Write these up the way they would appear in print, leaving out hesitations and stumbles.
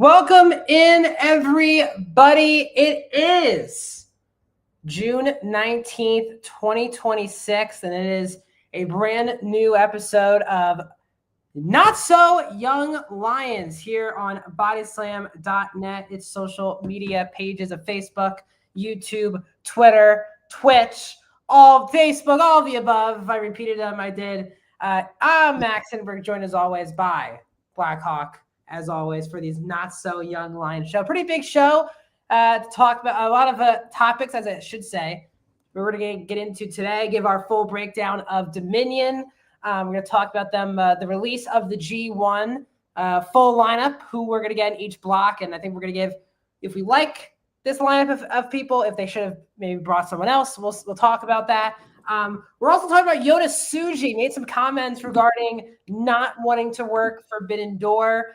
Welcome in, everybody. It is June 19th, 2026, and it is a brand new episode of Not So Young Lions here on bodyslam.net. Its social media pages of Facebook, YouTube, Twitter, Twitch, all Facebook, all of the above. If I repeated them, I did. I'm Max Hinberg, joined as always by Blackhawk, as always, for these Not So Young Lions show. Pretty big show to talk about, a lot of topics, as I should say. We're going to get into today, give our full breakdown of Dominion. We're going to talk about them, the release of the G1 full lineup, who we're going to get in each block. And I think we're going to give, if we like this lineup of people, if they should have maybe brought someone else, we'll talk about that. We're also talking about Yota Tsuji, made some comments regarding not wanting to work Forbidden Door.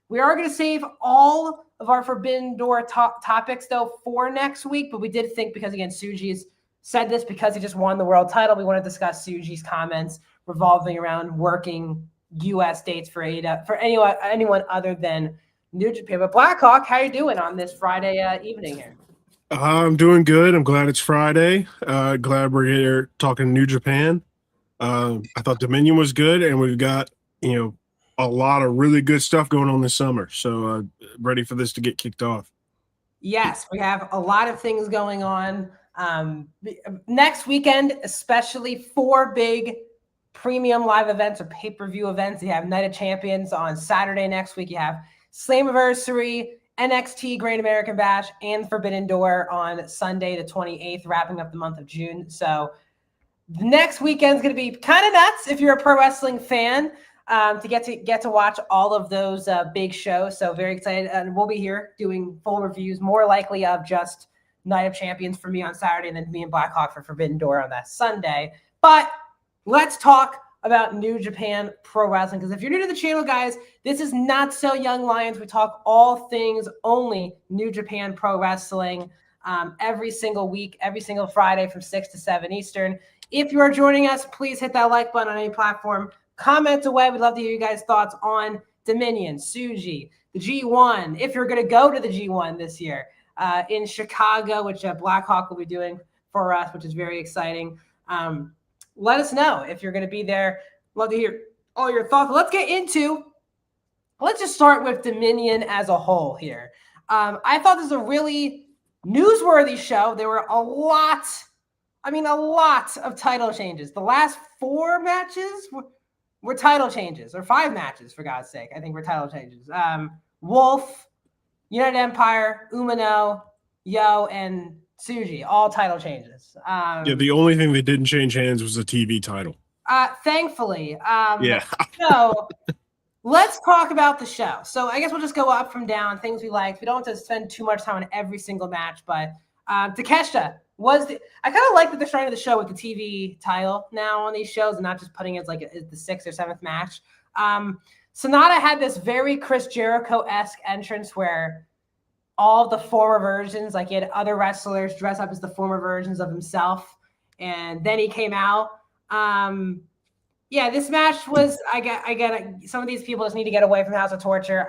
We are going to save all of our Forbidden Door topics, though, for next week. But we did think, because, again, Tsuji's said this because he just won the world title, we want to discuss Tsuji's comments revolving around working U.S. dates for anyone other than New Japan. But Blackhawk, how you doing on this Friday evening here? I'm doing good. I'm glad it's Friday. Glad we're here talking New Japan. I thought Dominion was good, and we've got, a lot of really good stuff going on this summer. So ready for this to get kicked off. Yes, we have a lot of things going on. Next weekend, especially 4 big premium live events or pay-per-view events. You have Night of Champions on Saturday next week. You have Slammiversary, NXT Great American Bash, and Forbidden Door on Sunday the 28th, wrapping up the month of June. So the next weekend's going to be kind of nuts if you're a pro wrestling fan, to get to watch all of those big shows. So very excited, and we'll be here doing full reviews, more likely of just Night of Champions for me on Saturday, and then me and Blackhawk for Forbidden Door on that Sunday. But let's talk about New Japan Pro Wrestling, because if you're new to the channel, guys, this is Not So Young Lions. We talk all things only New Japan Pro Wrestling every single week, every single Friday from 6 to 7 Eastern. If you are joining us, please hit that like button on any platform. Comment away. We'd love to hear you guys' thoughts on Dominion, Tsuji, the G1, if you're going to go to the G1 this year in Chicago, which Blackhawk will be doing for us, which is very exciting. Let us know if you're going to be there. Love to hear all your thoughts. Let's just start with Dominion as a whole here. I thought this was a really newsworthy show. There were a lot of title changes. The last 4 matches were title changes, or 5 matches, for God's sake. I think were title changes. Wolf, United Empire, Umino, Yo, and Tsuji, all title changes. The only thing that didn't change hands was the TV title. Thankfully. So let's talk about the show. So I guess we'll just go up from down, things we liked. We don't have to spend too much time on every single match, but Takeshita I kind of like that they're starting the show with the TV title now on these shows and not just putting it as like the 6th or 7th match. SANADA had this very Chris Jericho-esque entrance where all the former versions, like he had other wrestlers dress up as the former versions of himself, and then he came out. This match was, I get some of these people just need to get away from House of Torture.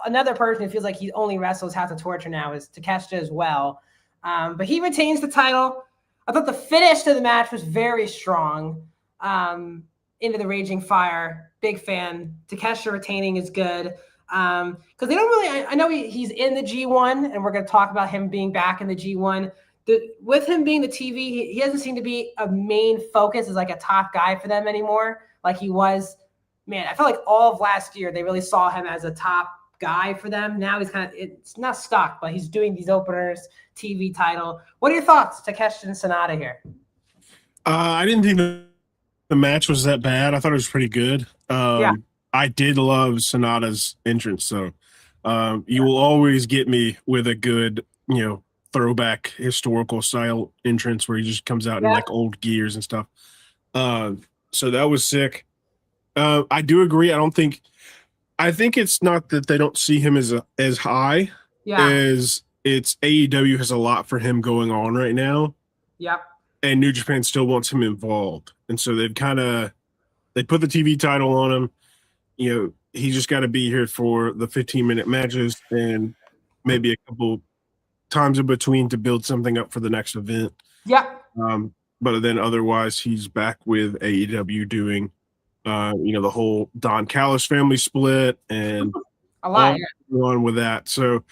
Another person who feels like he only wrestles House of Torture now is Takeshita as well. But he retains the title. I thought the finish to the match was very strong. Into the Raging Fire, big fan. Takeshita retaining is good. Because they don't really, I know he's in the G1, and we're going to talk about him being back in the G1. With him being the TV, he doesn't seem to be a main focus as like a top guy for them anymore, like he was. Man, I felt like all of last year they really saw him as a top guy for them. Now he's it's not stuck, but he's doing these openers, TV title. What are your thoughts, Takeshita and SANADA here? I didn't think the match was that bad. I thought it was pretty good. I did love SANADA's entrance, so you will always get me with a good, throwback historical style entrance where he just comes out in like old gears and stuff. So that was sick. I do agree. I think it's not that they don't see him as high as it's AEW has a lot for him going on right now. Yep. And New Japan still wants him involved. And so they put the TV title on him. He just got to be here for the 15-minute matches and maybe a couple times in between to build something up for the next event. Yep. But then otherwise, he's back with AEW doing, the whole Don Callis family split and a lot on with that. So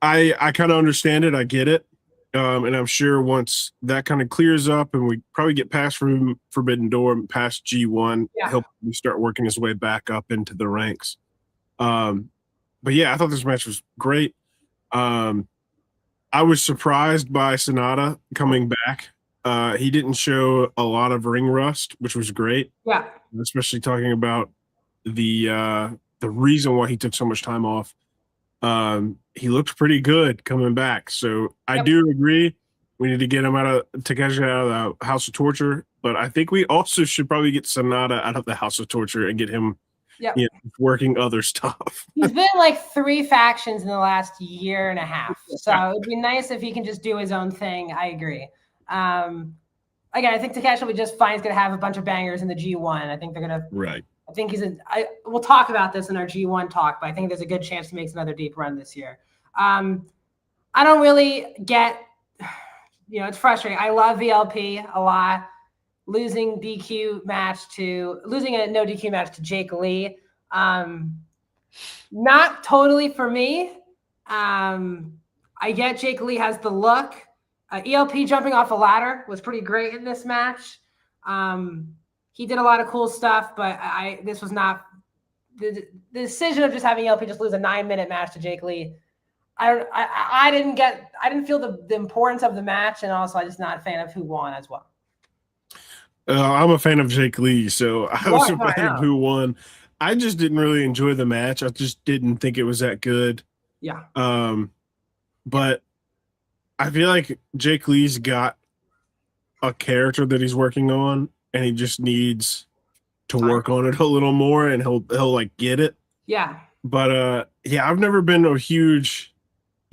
I kind of understand it. I get it. And I'm sure once that kind of clears up and we probably get past from Forbidden Door, past G1, he'll probably start working his way back up into the ranks. But yeah, I thought this match was great. I was surprised by SANADA coming back. He didn't show a lot of ring rust, which was great. Yeah. Especially talking about the reason why he took so much time off. He looked pretty good coming back. So I do agree. We need to get him out of Takeshita out of the House of Torture. But I think we also should probably get SANADA out of the House of Torture and get him working other stuff. He's been like 3 factions in the last year and a half. So it'd be nice if he can just do his own thing. I agree. Again, I think Takeshi will be just fine. He's going to have a bunch of bangers in the G1. I think they're going to. Right. I think we'll talk about this in our G1 talk, but I think there's a good chance he makes another deep run this year. I don't really get, it's frustrating. I love VLP a lot. Losing a no DQ match to Jake Lee. Not totally for me. I get Jake Lee has the look. ELP jumping off a ladder was pretty great in this match. He did a lot of cool stuff, but this was not the decision of just having ELP just lose a 9-minute match to Jake Lee. I didn't feel the importance of the match, and also I'm just not a fan of who won as well. I'm a fan of Jake Lee, so I was a fan of who won. I just didn't really enjoy the match. I just didn't think it was that good. Yeah. But I feel like Jake Lee's got a character that he's working on, and he just needs to work on it a little more, and he'll like get it. Yeah. But I've never been a huge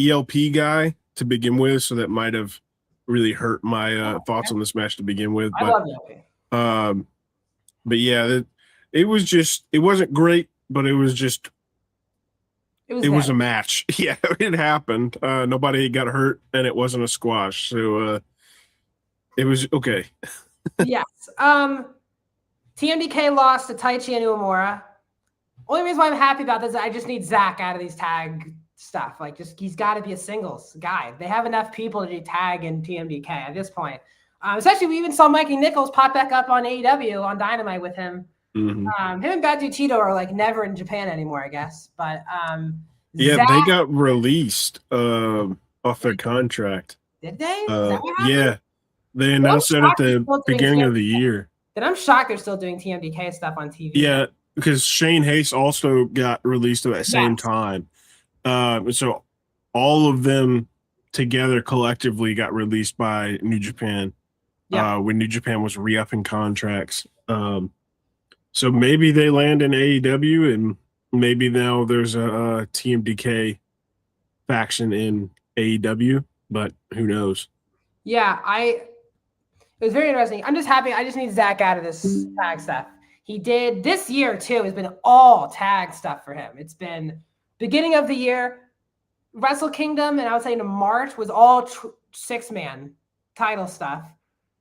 ELP guy to begin with, so that might have really hurt my thoughts on this match to begin with. But, I love ELP. But yeah, it wasn't great, but it was a match. Yeah, it happened. Nobody got hurt, and it wasn't a squash, so it was okay. Yes. TMDK lost to Taichi and Uemura. Only reason why I'm happy about this is I just need Zack out of these tag stuff. Like, he's got to be a singles guy. They have enough people to do tag and TMDK at this point. Especially, we even saw Mikey Nichols pop back up on AEW on Dynamite with him. Mm-hmm. Him and Bad Dude Tito are like never in Japan anymore, I guess. But Zack, they got released off their contract. Did they? Yeah, they announced it at the beginning of the year. Then I'm shocked they're still doing TMDK stuff on TV. Yeah, because Shane Hayes also got released at that same time. So all of them together collectively got released by New Japan when New Japan was re-upping contracts. So maybe they land in AEW, and maybe now there's a TMDK faction in AEW, but who knows? Yeah, it was very interesting. I'm just happy. I just need Zack out of this tag stuff. He did this year too. Has been all tag stuff for him. It's been beginning of the year, Wrestle Kingdom, and I would say in March was all 6-man title stuff.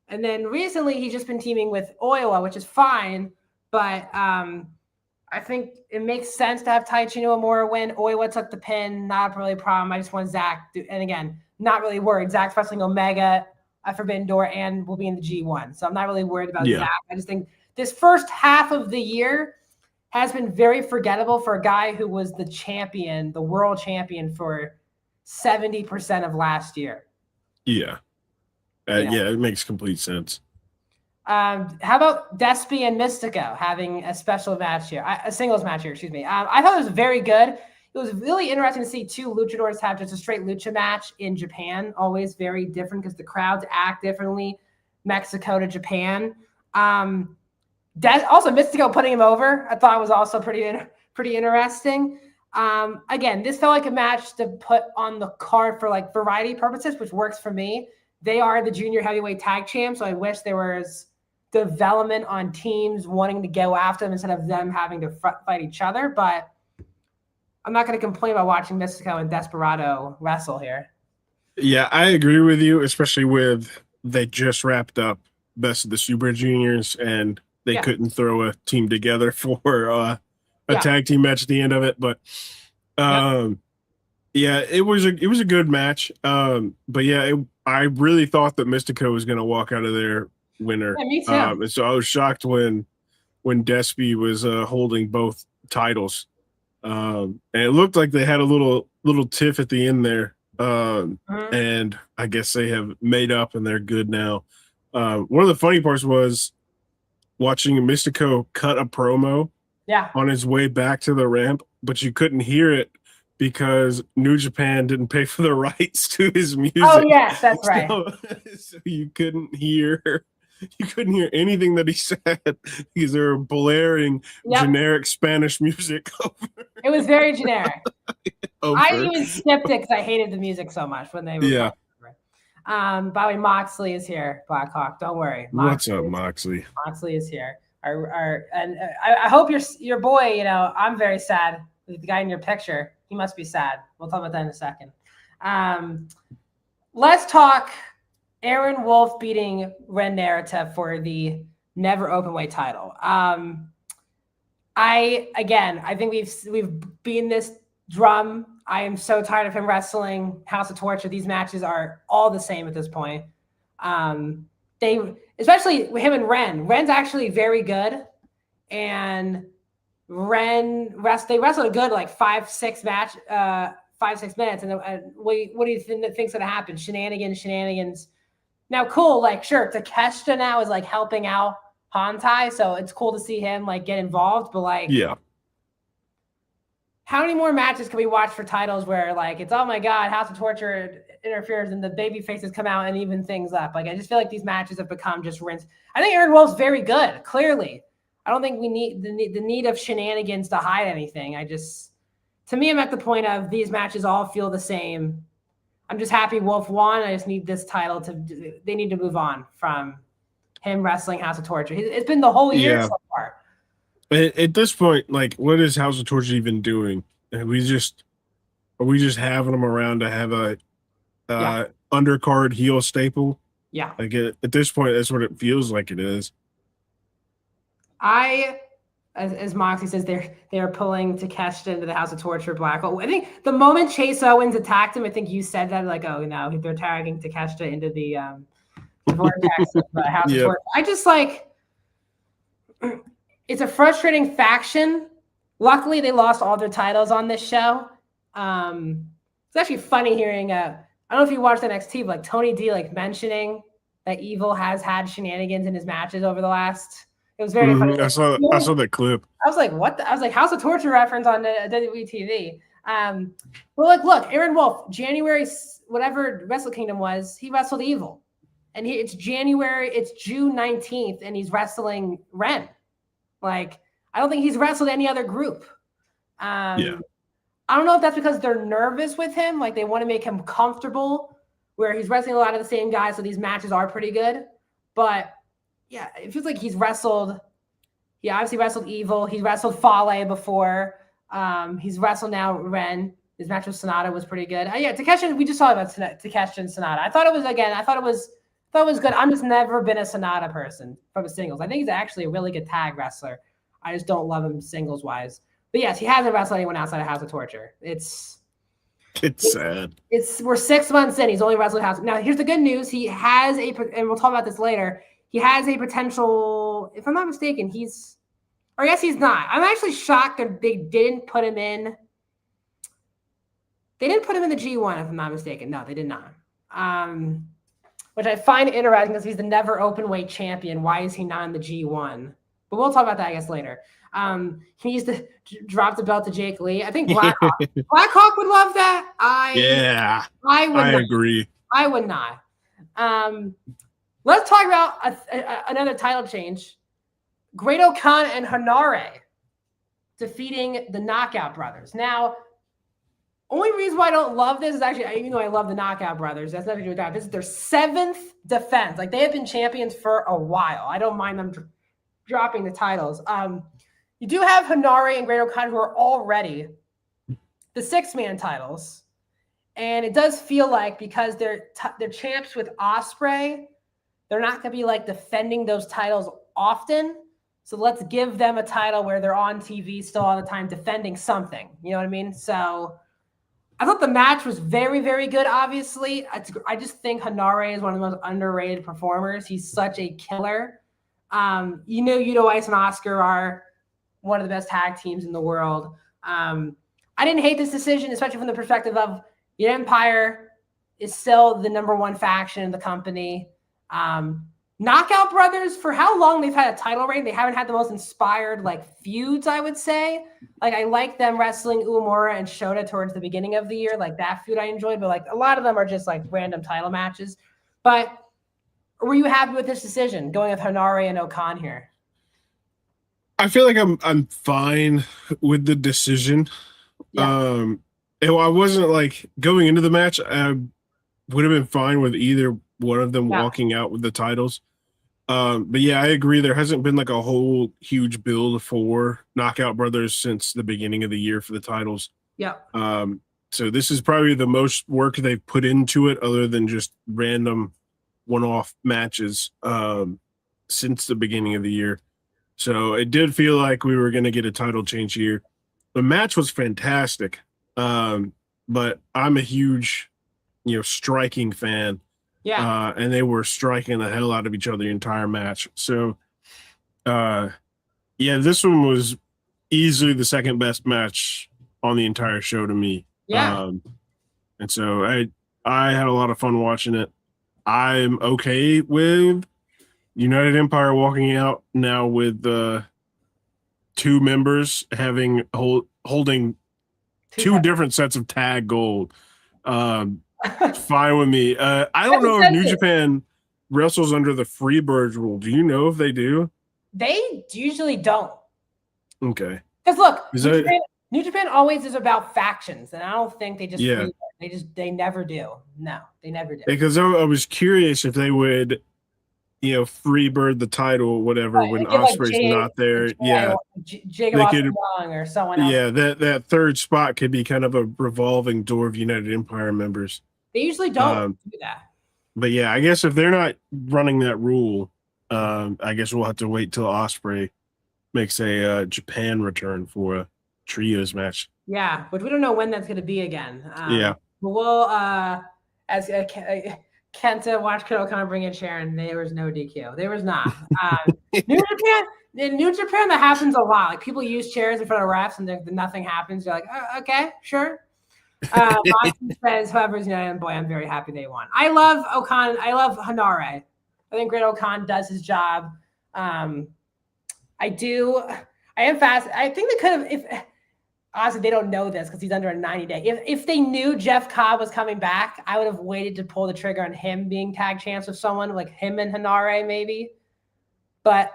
And then recently he's just been teaming with Oiwa, which is fine. But I think it makes sense to have Taichi Uemura win. Oiwa took the pin, not really a problem. I just want Zack and again, not really worried. Zack's wrestling Omega at Forbidden Door and will be in the G1. So I'm not really worried about Zack. I just think this first half of the year has been very forgettable for a guy who was the champion, the world champion for 70% of last year. Yeah. It makes complete sense. How about Despy and Mistico having a special match here, a singles match here, excuse me. I thought it was very good. It was really interesting to see 2 luchadors have just a straight lucha match in Japan. Always very different because the crowds act differently. Mexico to Japan. Also, Mistico putting him over, I thought was also pretty interesting. Again, this felt like a match to put on the card for like variety purposes, which works for me. They are the junior heavyweight tag champs, so I wish there was development on teams wanting to go after them instead of them having to fight each other. But I'm not going to complain about watching Mistico and Desperado wrestle here. Yeah, I agree with you, especially with they just wrapped up Best of the Super Juniors and they couldn't throw a team together for a tag team match at the end of it. But yeah, it was a good match. But yeah, I really thought that Mistico was going to walk out of there winner. Yeah, me too. And so I was shocked when Despy was holding both titles. And it looked like they had a little tiff at the end there. And I guess they have made up and they're good now. One of the funny parts was watching Mistico cut a promo on his way back to the ramp, but you couldn't hear it because New Japan didn't pay for the rights to his music. Oh yes, that's right. So you couldn't hear anything that he said because they were blaring generic Spanish music over. It was very generic. I even skipped it because I hated the music so much when they were by the way, Moxley is here, Blackhawk. Don't worry. What's up, Moxley? Moxley is here. I hope your boy, you know, I'm very sad with the guy in your picture. He must be sad. We'll talk about that in a second. Let's talk Aaron Wolf beating Ren Narita for the never openweight title. I think we've beaten this drum. I am so tired of him wrestling House of Torture. These matches are all the same at this point. Especially with him and Ren. Ren's actually very good, and they wrestled a good like 5-6 minutes. And what do you think's gonna happen? Shenanigans. Now, cool. Like, sure, Takeshita now is like helping out Hantai, so it's cool to see him like get involved. But like, how many more matches can we watch for titles where like it's, oh my god, House of Torture interferes and the baby faces come out and even things up? Like, I just feel like these matches have become just rinse. I think Aaron Wolf's very good. Clearly, I don't think we need the need of shenanigans to hide anything. To me, I'm at the point of these matches all feel the same. I'm just happy Wolf won. I just need this title they need to move on from him wrestling House of Torture. It's been the whole year so far. At this point, like, what is House of Torture even doing? Are we just having them around to have a undercard heel staple? Yeah. Like at this point, that's what it feels like it is. As Moxie says, they're pulling Takeshita into the House of Torture black hole. I think the moment Chase Owens attacked him, I think you said that, like, oh no, they're tagging Takeshita into the vortex of the House of Torture. I just like, it's a frustrating faction. Luckily, they lost all their titles on this show. It's actually funny hearing. I don't know if you watched NXT, but like Tony D like mentioning that Evil has had shenanigans in his matches over the last. It was very funny. I saw that clip. I was like, what? I was like, House of Torture reference on WWE TV. Well, like, look, Aaron Wolf, January, whatever Wrestle Kingdom was, he wrestled Evil. And it's June 19th, and he's wrestling Ren. Like, I don't think he's wrestled any other group. I don't know if that's because they're nervous with him. Like, they want to make him comfortable where he's wrestling a lot of the same guys. So these matches are pretty good. But yeah, it feels like he's wrestled. He obviously wrestled Evil. He's wrestled Fale before. He's wrestled now Ren. His match with SANADA was pretty good. Takeshi, we just talked about Takeshi and SANADA. I thought it was good. I'm just never been a SANADA person from singles. I think he's actually a really good tag wrestler. I just don't love him singles wise. But yes, he hasn't wrestled anyone outside of House of Torture. It's sad. We're 6 months in. He's only wrestled House. Now here's the good news. He has and we'll talk about this later. He has a potential, if I'm not mistaken, he's not. I'm actually shocked that they didn't put him in. They didn't put him in the G1, if I'm not mistaken. No, they did not. Which I find interesting because he's the never openweight champion. Why is he not in the G1? But we'll talk about that, I guess, later. He needs to drop the belt to Jake Lee. I think Blackhawk would love that. I agree. I would not. Let's talk about another title change. Great Khan and HENARE defeating the Knockout Brothers. Now, only reason why I don't love this is actually, even though I love the Knockout Brothers, that's nothing to do with that. This is their 7th defense. Like, they have been champions for a while. I don't mind them dropping the titles. You do have HENARE and Great Khan who are already the 6-man titles. And it does feel like because they're champs with Ospreay, they're not going to be like defending those titles often. So let's give them a title where they're on TV still all the time defending something. You know what I mean? So I thought the match was very, very good, obviously. I just think HENARE is one of the most underrated performers. He's such a killer. Yuto-Ice and OSKAR are one of the best tag teams in the world. I didn't hate this decision, especially from the perspective of the Empire is still the #1 faction in the company. Knockout Brothers, for how long they've had a title reign, they haven't had the most inspired feuds, I would say. I like them wrestling Uemura and Shota towards the beginning of the year. That feud I enjoyed, but a lot of them are just random title matches. But were you happy with this decision, going with HENARE and Okan here? I feel like I'm fine with the decision. Yeah. I wasn't going into the match, I would have been fine with either one of them walking out with the titles. But yeah, I agree. There hasn't been a whole huge build for Knockout Brothers since the beginning of the year for the titles. Yeah. So this is probably the most work they've put into it, other than just random one-off matches since the beginning of the year. So it did feel like we were going to get a title change here. The match was fantastic, but I'm a huge, striking fan. Yeah. And they were striking the hell out of each other the entire match. So, yeah, this one was easily the second best match on the entire show to me. Yeah. And so I had a lot of fun watching it. I'm okay with United Empire walking out now with 2 members holding two different sets of tag gold. Fine with me. I don't know if New Japan wrestles under the Freebirds rule. Do you know if they do? They usually don't. Okay. Because look, New Japan always is about factions, and I don't think they just they never do. No, they never do. Because I was curious if they would, Freebird the title, whatever, when Ospreay's not there. Yeah, Jacob Young or someone else. Yeah, that third spot could be kind of a revolving door of United Empire members. They usually don't do that. But yeah, I guess if they're not running that rule, I guess we'll have to wait till Ospreay makes a Japan return for a trios match. Yeah, but we don't know when that's going to be again. Yeah. But we'll, as Kenta watched Konosuke bring in Sharon, there was no DQ. There was not. In New Japan, that happens a lot. People use chairs in front of refs and nothing happens. You're like, oh, okay, sure. Monty says, whoever's United, boy, I'm very happy they won. I love Okan. I love HENARE. I think Great Okan does his job. I am fast. I think they could have, if honestly, they don't know this because he's under a 90-day. If they knew Jeff Cobb was coming back, I would have waited to pull the trigger on him being tag champs with someone like him and HENARE maybe. But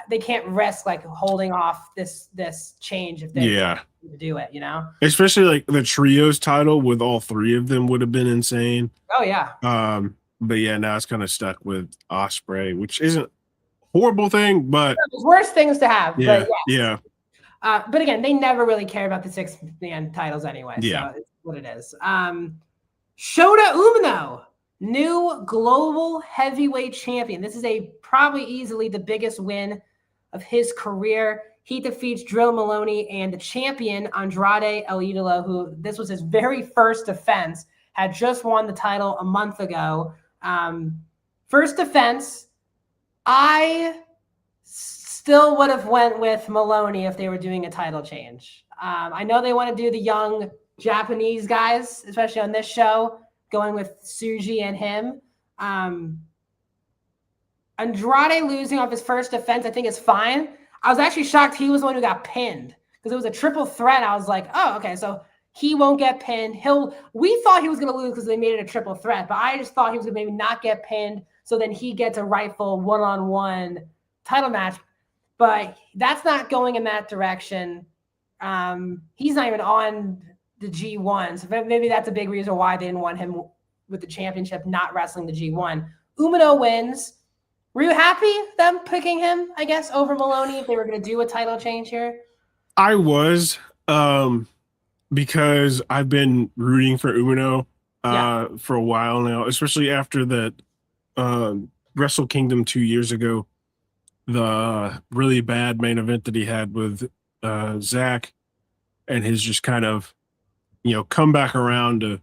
they can't risk holding off this change if they do it, Especially the trios title with all 3 of them would have been insane. Oh yeah. But yeah, now it's kind of stuck with Ospreay, which isn't a horrible thing, but there's worse things to have. Yeah. But yeah. But again, they never really care about the 6-man titles anyway. Yeah. So it's what it is. Shota Umino, new global heavyweight champion. This is probably easily the biggest win of his career. He defeats Drill Maloney and the champion Andrade El Idolo, who this was his very first defense, had just won the title a month ago. First defense, I still would have went with Maloney if they were doing a title change. I know they want to do the young Japanese guys, especially on this show, going with Tsuji and him. Andrade losing off his first defense, I think is fine. I was actually shocked he was the one who got pinned because it was a triple threat. I was like, oh, okay, so he won't get pinned. We thought he was going to lose because they made it a triple threat, but I just thought he was going to maybe not get pinned, so then he gets a rightful one-on-one title match. But that's not going in that direction. He's not even on the G1, so maybe that's a big reason why they didn't want him with the championship, not wrestling the G1. Umino wins. Were you happy them picking him, I guess, over Maloney if they were going to do a title change here? I was. because I've been rooting for Umino Yeah. for a while now, especially after that Wrestle Kingdom 2 years ago, the really bad main event that he had with Zack, and his just kind of come back around to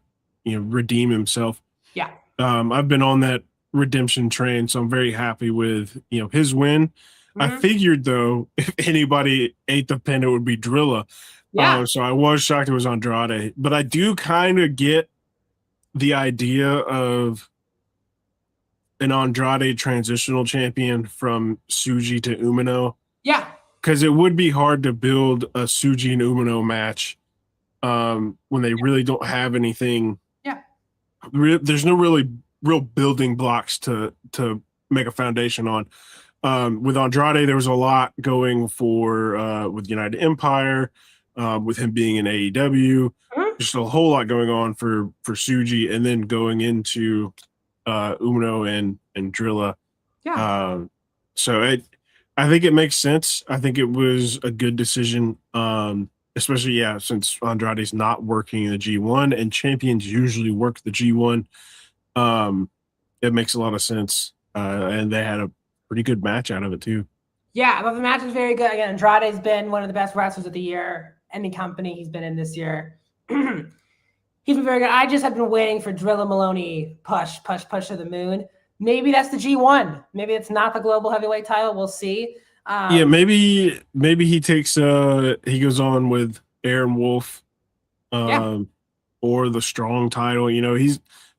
redeem himself. Yeah. I've been on that redemption train, so I'm very happy with his win. I Mhm. figured though, if anybody ate the pin, it would be Drilla. Yeah. So I was shocked it was Andrade, but I do kind of get the idea of an Andrade transitional champion from Tsuji to Umino, Yeah. because it would be hard to build a Tsuji and Umino match when they really don't have anything. Yeah. There's no really real building blocks to make a foundation on. With Andrade, there was a lot going for with United Empire, with him being in AEW. Mhm. Just a whole lot going on for Tsuji, and then going into Umino and Drilla. Yeah. So I think it makes sense. I think it was a good decision, especially since Andrade's not working in the G1 and champions usually work the G1. It makes a lot of sense, and they had a pretty good match out of it too. Yeah, but the match was very good. Again, Andrade's been one of the best wrestlers of the year. Any company he's been in this year. He's been very good. I just have been waiting for Drilla Maloney push to the moon. Maybe that's the G1. Maybe it's not the global heavyweight title. We'll see. Maybe he takes he goes on with Aaron Wolf, or the strong title.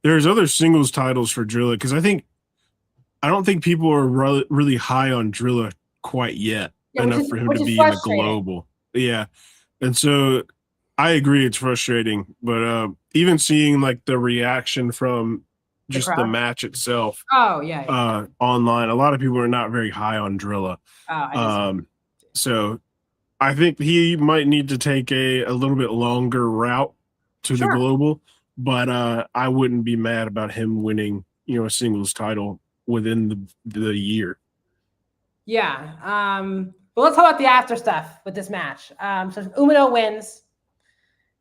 There's other singles titles for Drilla, because I don't think people are really high on Drilla quite yet, enough for him to be in the global. Yeah. And so I agree it's frustrating, but even seeing like the reaction from just the match itself. Oh, yeah. Online, a lot of people are not very high on Drilla. So I think he might need to take a little bit longer route to the global, but I wouldn't be mad about him winning, a singles title within the year. Yeah. But let's talk about the after stuff with this match. So Umino wins.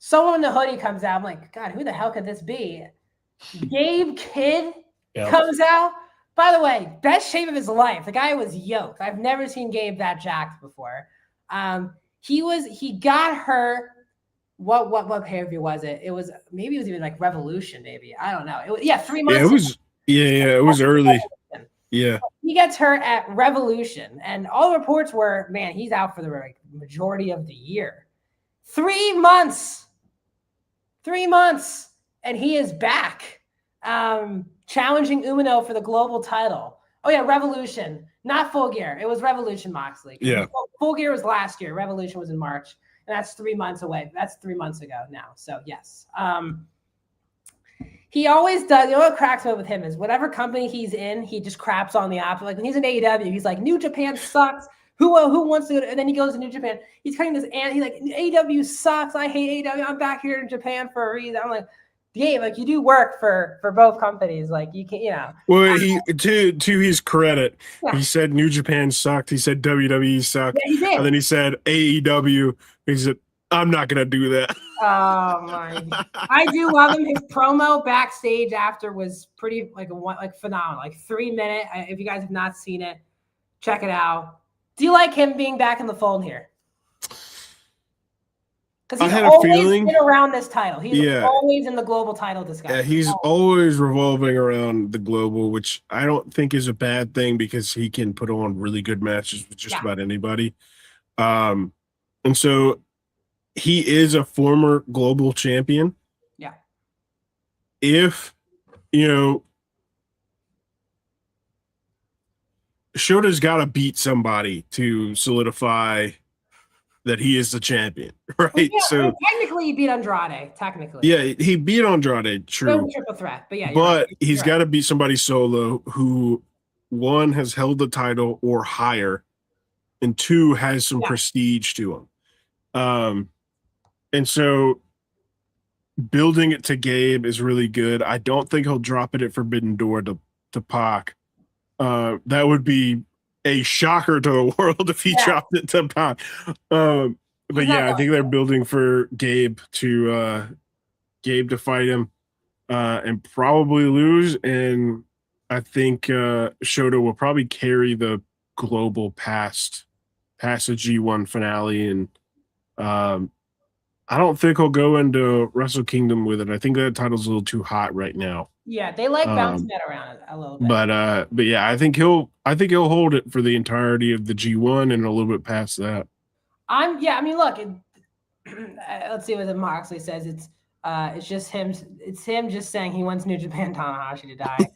Someone in the hoodie comes out. I'm like, God, who the hell could this be? Gabe Kidd comes out. By the way, best shape of his life. The guy was yoked. I've never seen Gabe that jacked before. He got hurt. What pay-per-view was it? It was even like Revolution, maybe. I don't know. 3 months. It was early. Yeah. He gets hurt at Revolution, and all the reports were, man, he's out for the majority of the year. 3 months. 3 months, and he is back, challenging Umino for the global title. Oh, yeah, Revolution. Not Full Gear. It was Revolution, Moxley. Yeah. Full Gear was last year. Revolution was in March, and that's 3 months away. That's 3 months ago now, so yes. He always does. You know what cracks me up with him is whatever company he's in, he just craps on the opposite. Like when he's in AEW, he's like, New Japan sucks. Who wants to go to, and then he goes to New Japan. He's cutting this, and he's like, AEW sucks. I hate AEW. I'm back here in Japan for a reason. I'm like, Gabe, like you do work for both companies. Like you can, Well, he to his credit, he said New Japan sucked. He said WWE sucked. Yeah, he did. And then he said AEW. He said, I'm not gonna do that. Oh my! I do love him. His promo backstage after was pretty phenomenal. Like 3 minute. If you guys have not seen it, check it out. Do you like him being back in the fold here? Because he's always been around this title. He's always in the global title discussion. Yeah, he's always revolving around the global, which I don't think is a bad thing because he can put on really good matches with just about anybody. And so he is a former global champion. Yeah. If, Shota's got to beat somebody to solidify that he is the champion, right? Yeah, so technically he beat Andrade. Technically, yeah, he beat Andrade. True, no triple threat, but but he's got to beat somebody solo who, one, has held the title or higher, and two, has some prestige to him. And so building it to Gabe is really good. I don't think he'll drop it at Forbidden Door to Pac. That would be a shocker to the world if he dropped it to Pac. but yeah, I think they're building for Gabe to fight him and probably lose. And I think Shota will probably carry the global past the G1 finale. And I don't think he'll go into Wrestle Kingdom with it. I think that title's a little too hot right now. Yeah, they like bouncing that around a little bit. But yeah, I think he'll hold it for the entirety of the G1 and a little bit past that. I mean, look, let's see what Moxley says. It's just him. It's him just saying he wants New Japan Tanahashi to die.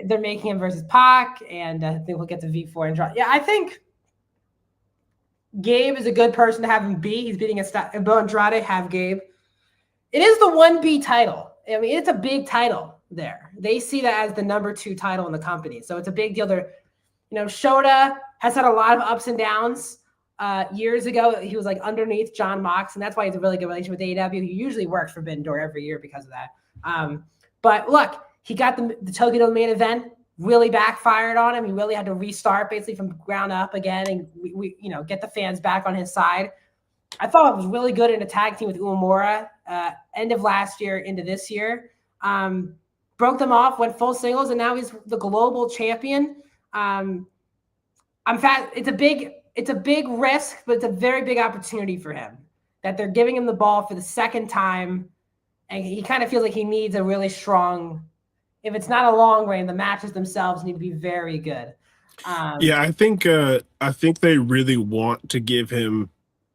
They're making him versus Pac, and I think we'll get to V4 and draw. Yeah, I think Gabe is a good person to have him beat. He's beating Bo Andrade. Have Gabe. It is the 1B title. I mean, it's a big title there. They see that as the number 2 title in the company, so it's a big deal. They're, Shota has had a lot of ups and downs. Years ago, he was like underneath John Mox, and that's why he's a really good relationship with AEW. He usually works Forbidden Door every year because of that. But look, he got the Tokyo main event, really backfired on him. He really had to restart basically from ground up again, and we get the fans back on his side. I thought it was really good in a tag team with Uemura, end of last year into this year. Broke them off, went full singles, and now he's the global champion. It's a big risk, but it's a very big opportunity for him that they're giving him the ball for the second time. And he kind of feels like he needs a really strong, if it's not a long reign, the matches themselves need to be very good. Yeah, I think they really want to give him,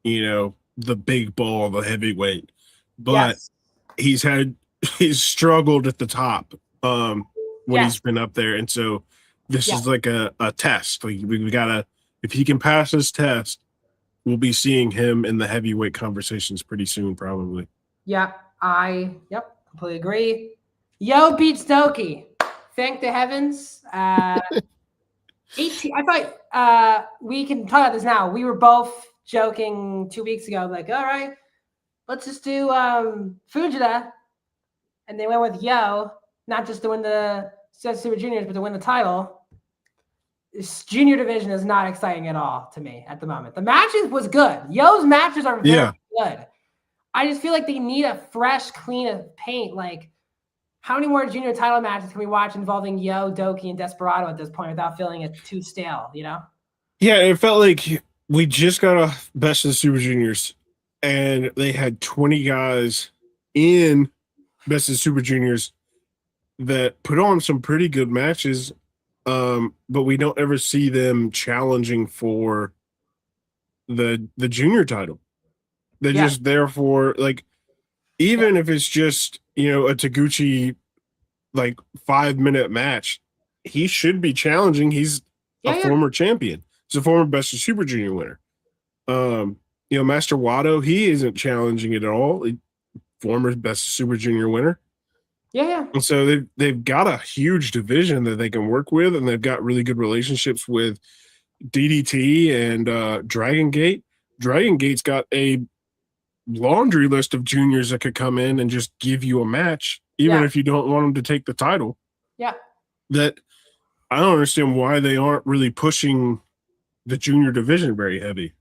the big ball, the heavyweight, but yes, he's struggled at the top when he's been up there. And so this is like a test. Like we gotta, if he can pass this test, we'll be seeing him in the heavyweight conversations pretty soon, probably. Yeah, completely agree. Yo beats Doki. Thank the heavens. 18. I thought we can talk about this now. We were both joking 2 weeks ago, like, all right, let's just do Fujita. And they went with Yo, not just to win the Super Juniors, but to win the title. This junior division is not exciting at all to me at the moment. The matches was good. Yo's matches are very good. I just feel like they need a fresh, clean paint. Like, how many more junior title matches can we watch involving Yo, Doki, and Desperado at this point without feeling it too stale, Yeah, it felt like we just got a Best of the Super Juniors, and they had 20 guys in Best of the Super Juniors that put on some pretty good matches, but we don't ever see them challenging for the junior title. They're just there for, like, even if it's just, a Taguchi, like, 5-minute match, he should be challenging. He's a former champion. He's a former Best of Super Junior winner. Master Wado, he isn't challenging it at all. Former Best of Super Junior winner. Yeah. And so they've got a huge division that they can work with, and they've got really good relationships with DDT and Dragon Gate. Dragon Gate's got a laundry list of juniors that could come in and just give you a match, even if you don't want them to take the title. Yeah. That I don't understand why they aren't really pushing the junior division very heavy.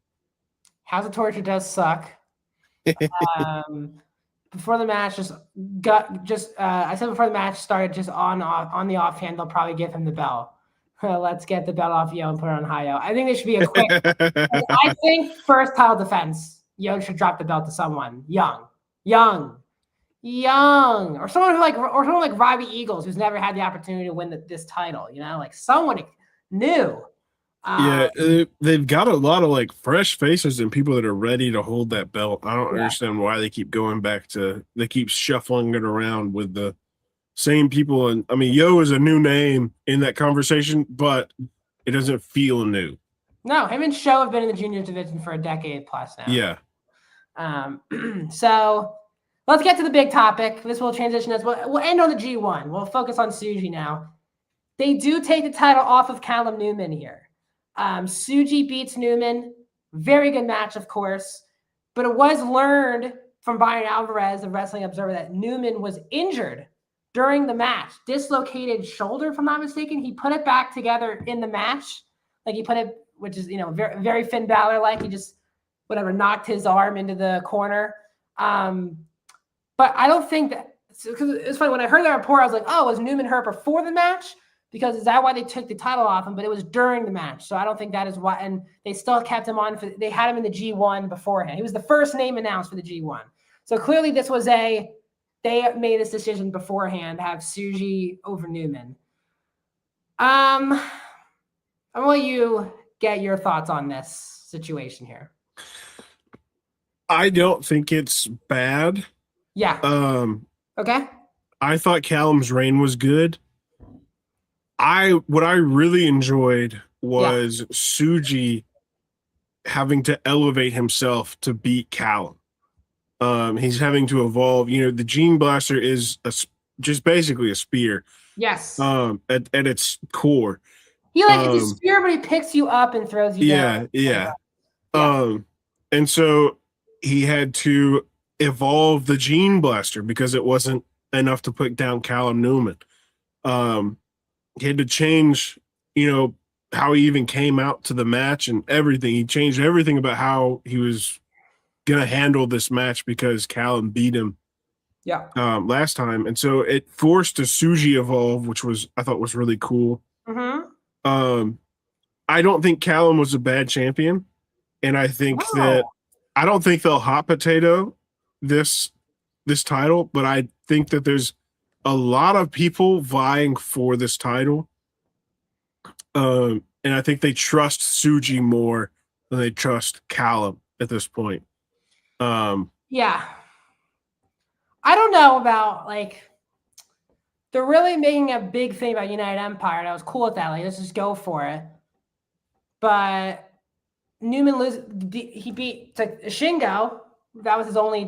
House of Torture does suck. Before the match, I said before the match started, just on the offhand, they'll probably give him the belt. Let's get the belt off Yo and put it on high Yo. I think there should be a quick. I think first title defense, Yo should drop the belt to someone young, or someone like Robbie Eagles, who's never had the opportunity to win this title. Like someone new. They've got a lot of like fresh faces and people that are ready to hold that belt. I don't understand why they keep going back they keep shuffling it around with the same people. And I mean, Yo is a new name in that conversation, but it doesn't feel new. No, him and Sho have been in the junior division for a decade plus now. Yeah. So let's get to the big topic. This will transition us. We'll end on the G1. We'll focus on Tsuji now. They do take the title off of Callum Newman here. Tsuji beats Newman. Very good match, of course. But it was learned from Brian Alvarez, the Wrestling Observer, that Newman was injured during the match. Dislocated shoulder, if I'm not mistaken. He put it back together in the match. Like he put it, which is, very, very Finn Balor-like. He just whatever, knocked his arm into the corner. But I don't think that, because it's funny, when I heard that report, I was like, oh, was Newman hurt before the match? Because is that why they took the title off him? But it was during the match. So I don't think that is why. And they still kept him on. They had him in the G1 beforehand. He was the first name announced for the G1. So clearly this was they made this decision beforehand to have Tsuji over Newman. I'm going to let you get your thoughts on this situation here. I don't think it's bad. Yeah. Okay. I thought Callum's reign was good. What I really enjoyed was Tsuji having to elevate himself to beat Callum. He's having to evolve. You know, the Gene Blaster is just basically a spear. Yes. At its core. He it's a spear, but he picks you up and throws you down. Yeah. And so he had to evolve the Gene Blaster because it wasn't enough to put down Callum Newman. He had to change, you know, how he even came out to the match and everything. He changed everything about how he was going to handle this match because Callum beat him last time. And so it forced a Tsuji evolve, which I thought was really cool. Mm-hmm. I don't think Callum was a bad champion. And I think that I don't think they'll hot potato this title, but I think that there's a lot of people vying for this title. And I think they trust Tsuji more than they trust Callum at this point. Yeah. I don't know about, like, they're really making a big thing about United Empire, and I was cool with that. Like, let's just go for it. But Newman he beat Shingo. That was his only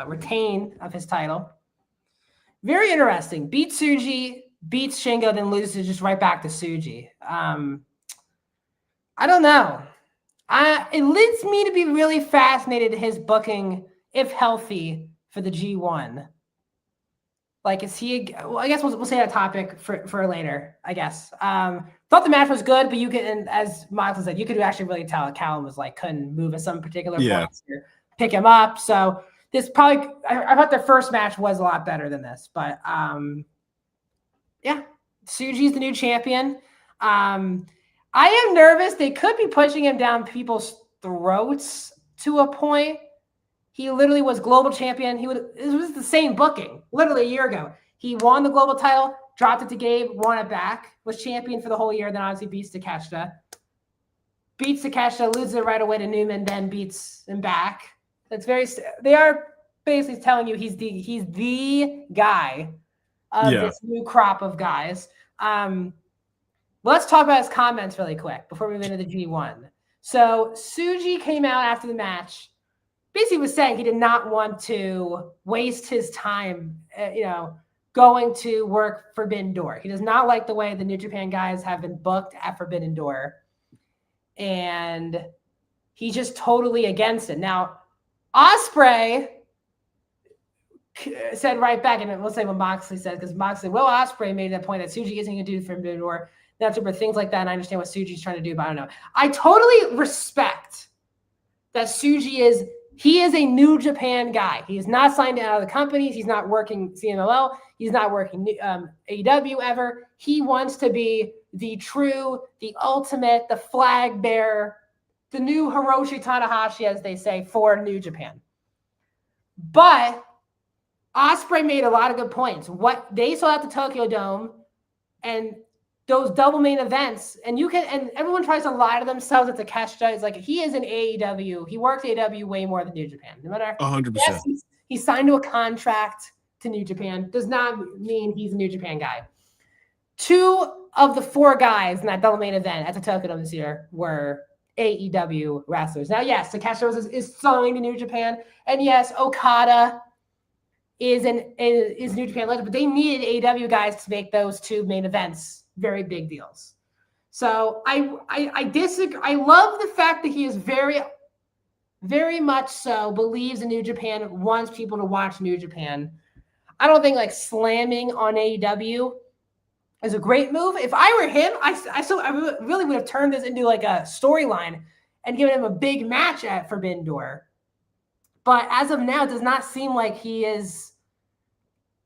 retain of his title. Very interesting. Beats Tsuji, beats Shingo, then loses just right back to Tsuji. I don't know. It leads me to be really fascinated his booking, if healthy, for the G1. Like, is he? Well, I guess we'll say that topic for later. I guess. Thought the match was good, but you could, and as Michael said, you could actually really tell Callum was like couldn't move at some particular points to pick him up. So this probably, I thought their first match was a lot better than this, but Tsuji's the new champion. I am nervous. They could be pushing him down people's throats to a point. He literally was global champion. It was the same booking, literally a year ago. He won the global title, dropped it to Gabe, won it back, was champion for the whole year, then obviously beats Takeshita. Beats Takeshita, loses it right away to Newman, then beats him back. They are basically telling you he's the guy of this new crop of guys. Let's talk about his comments really quick before we move into the G1. So Tsuji came out after the match, basically was saying he did not want to waste his time, going to work Forbidden Door. He does not like the way the New Japan guys have been booked at Forbidden Door. And he's just totally against it. Now, Ospreay said right back, and we'll say what Moxley said, because Moxley, Ospreay made that point that Tsuji isn't going to do Forbidden Door, that's for things like that, and I understand what Tsuji's trying to do, but I don't know. I totally respect that Tsuji is a New Japan guy. He is not signed to other companies. He's not working CMLL. He's not working AEW ever. He wants to be the ultimate, the flag bearer, the new Hiroshi Tanahashi, as they say, for New Japan. But Ospreay made a lot of good points. What they saw at the Tokyo Dome and those double main events, and everyone tries to lie to themselves that Takeshita is like, he is an AEW. He works AEW way more than New Japan. No matter 100%. Yes, he's signed to a contract to New Japan. Does not mean he's a New Japan guy. 2 of the 4 guys in that double main event at the Tokyo Dome this year were AEW wrestlers. Now, yes, Takeshita is signed to New Japan, and yes, Okada is New Japan legend, but they needed AEW guys to make those 2 main events very big deals. So I disagree. I love the fact that he is very, very much so believes in New Japan, wants people to watch New Japan. I don't think like slamming on AEW is a great move. If I were him, I really would have turned this into like a storyline and giving him a big match at Forbidden Door. But as of now, it does not seem like he is.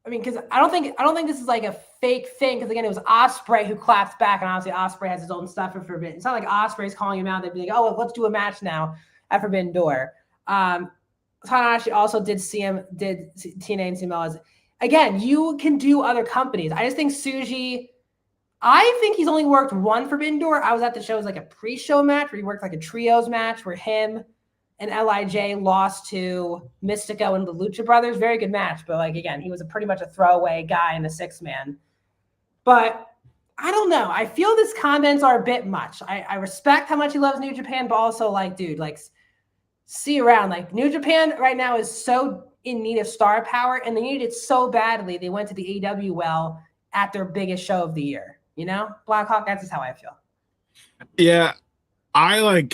I mean, because I don't think this is like a fake thing. Because again, it was Ospreay who claps back, and obviously Ospreay has his own stuff for Forbidden. It's not like Ospreay's calling him out. They'd be like, "Oh, well, let's do a match now at Forbidden Door." Tanahashi also did TNA and CMLL. Again, you can do other companies. I just think Tsuji. I think he's only worked one Forbidden Door. I was at the show. It was like a pre-show match where he worked like a trios match where him and LIJ lost to Mistico and the Lucha Brothers. Very good match. But like, again, he was pretty much a throwaway guy in a 6-man. But I don't know. I feel his comments are a bit much. I respect how much he loves New Japan, but also like, dude, like see around. Like New Japan right now is so in need of star power, and they needed it so badly. They went to the AEW well at their biggest show of the year. You know, Blackhawk, that's just how I feel. Yeah. I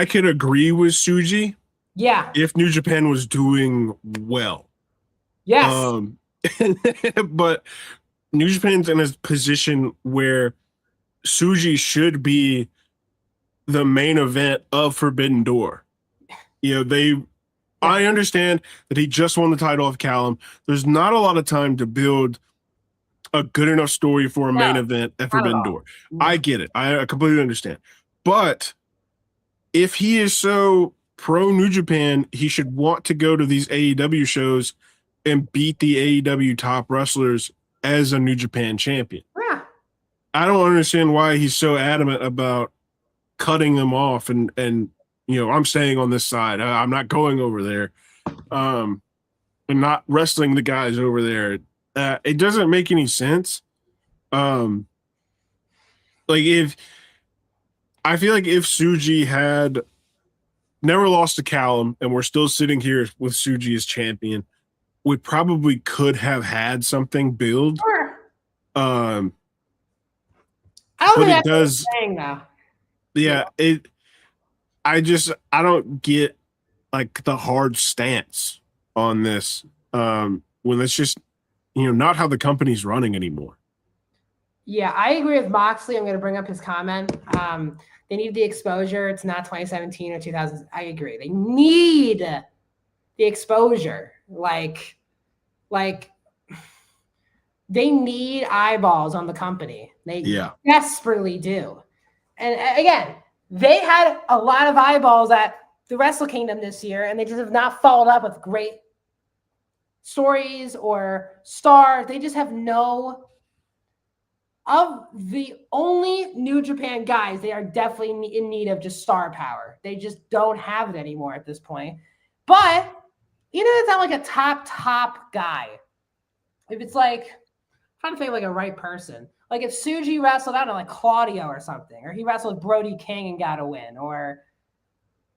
could agree with Tsuji. Yeah. If New Japan was doing well. Yes. But New Japan's in a position where Tsuji should be the main event of Forbidden Door. You know, I understand that he just won the title of Callum. There's not a lot of time to build a good enough story for a main event at Forbidden Door. I get it. I completely understand. But if he is so pro New Japan, he should want to go to these AEW shows and beat the AEW top wrestlers as a New Japan champion. Yeah. I don't understand why he's so adamant about cutting them off and you know, I'm staying on this side. I'm not going over there. And not wrestling the guys over there. It doesn't make any sense. I feel like if Tsuji had never lost to Callum and we're still sitting here with Tsuji as champion, we probably could have had something build. Sure. I don't think that's what I'm saying, though. Yeah, I don't get like the hard stance on this when it's just, you know, not how the company's running anymore. Yeah, I agree with Moxley. I'm going to bring up his comment. They need the exposure. It's not 2017 or 2000. I agree. They need the exposure. Like they need eyeballs on the company. They desperately do. And again, they had a lot of eyeballs at the Wrestle Kingdom this year, and they just have not followed up with great stories or stars. They just have no. Of the only New Japan guys, they are definitely in need of just star power. They just don't have it anymore at this point. But, you know, it's not like a top guy. If it's like, I'm trying to think of like a right person. Like if Tsuji wrestled, I don't know, like Claudio or something. Or he wrestled Brody King and got a win. Or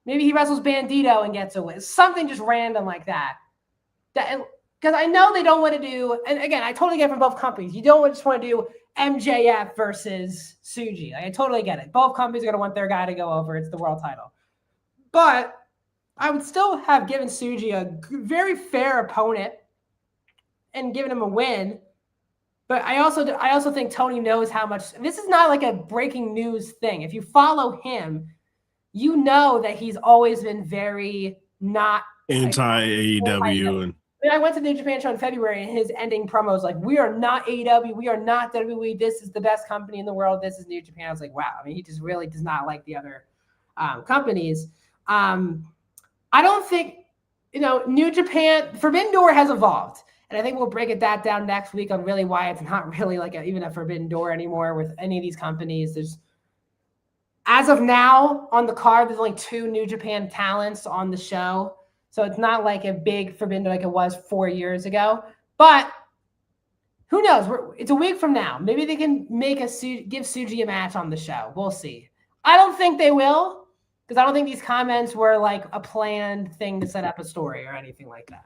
maybe he wrestles Bandito and gets a win. Something just random like that. Because I know they don't want to do, and again, I totally get it from both companies. You don't just want to do MJF versus Tsuji. Like, I totally get it. Both companies are going to want their guy to go over. It's the world title. But I would still have given Tsuji a very fair opponent and given him a win. But I also think Tony knows how much. This is not like a breaking news thing. If you follow him, you know that he's always been very not anti-AEW. And I went to the New Japan show in February, and his ending promo was like, "We are not AEW. We are not WWE. This is the best company in the world. This is New Japan." I was like, wow. I mean, he just really does not like the other companies. I don't think, you know, New Japan, Forbidden Door has evolved. And I think we'll break that down next week on really why it's not really like even a Forbidden Door anymore with any of these companies. There's, as of now, on the card, there's only 2 New Japan talents on the show. So it's not like a big Forbidden Door like it was 4 years ago. But who knows? It's a week from now. Maybe they can give Tsuji a match on the show. We'll see. I don't think they will, because I don't think these comments were like a planned thing to set up a story or anything like that.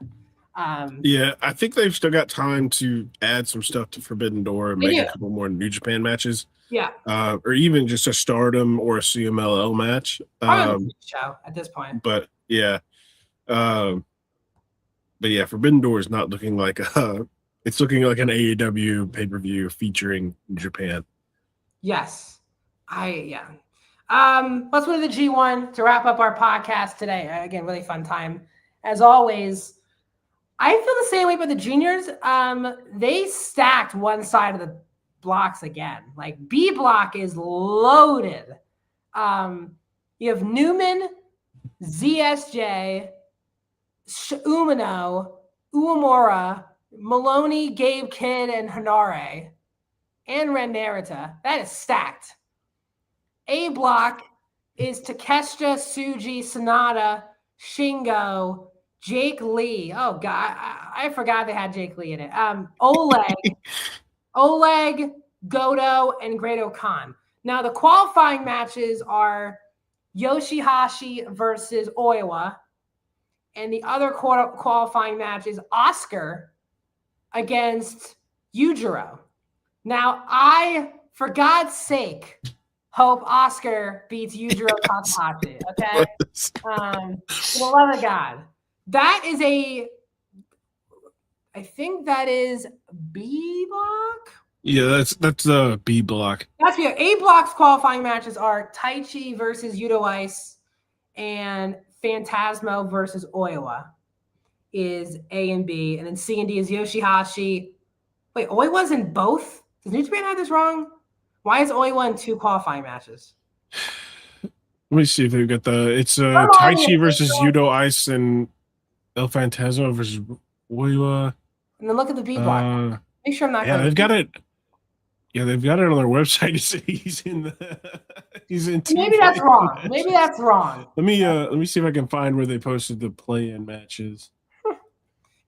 Yeah, I think they've still got time to add some stuff to Forbidden Door and make a couple more New Japan matches. Yeah. Or even just a Stardom or a CMLL match. Show at this point. But yeah. But yeah, Forbidden Door is not looking like it's looking like an AEW pay-per-view featuring Japan. Yes. Let's move to the G1 to wrap up our podcast today. Again, really fun time. As always, I feel the same way about the juniors. They stacked one side of the blocks again. Like B block is loaded. You have Newman, ZSJ, Umino, Uemura, Maloney, Gabe Kidd, and HENARE, and Narita. That is stacked. A block is Takeshita, Tsuji, SANADA, Shingo, Jake Lee. Oh, God. I forgot they had Jake Lee in it. Oleg, Goto, and Great Khan. Now, the qualifying matches are Yoshihashi versus Oiwa. And the other qualifying match is OSKAR against Yujiro. Now, for God's sake, hope OSKAR beats Yujiro Takahashi. Okay? For the love of God. That is I think that is B block. Yeah, that's a B block. That's yeah. A block's qualifying matches are Taichi versus Yuto-Ice and Phantasmo versus Oiwa is A and B, and then C and D is Yoshihashi. Wait, Oiwa's in both? Does New Japan have this wrong? Why is Oiwa in 2 qualifying matches? Let me see if they've got it's Taichi versus Yuto-Ice and El Phantasmo versus Oiwa. And then look at the B block. Make sure I'm not. Yeah, they've got it. Yeah, they've got it on their website. He's in. Maybe that's wrong. Maybe that's wrong. Let me see if I can find where they posted the play-in matches.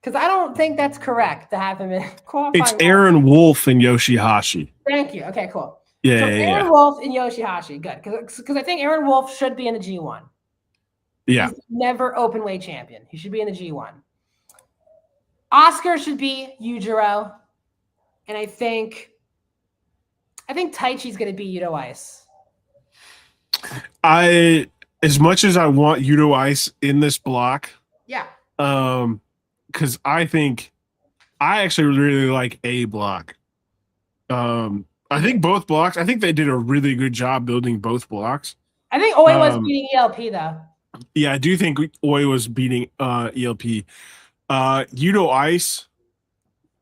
Because I don't think that's correct to have him in qualifying. It's Aaron Wolf and Yoshihashi. Thank you. Okay, cool. Yeah, so Aaron Wolf and Yoshihashi, good. Because I think Aaron Wolf should be in the G1. Yeah. He's never openweight champion. He should be in the G1. OSKAR should be Yujiro. And I think Taichi's going to be Yuto-Ice. As much as I want Yuto-Ice in this block. Yeah. Because I actually really like A block. I think both blocks. I think they did a really good job building both blocks. I think Oi was beating ELP though. Yeah, I do think Oi was beating ELP. Yuto-Ice.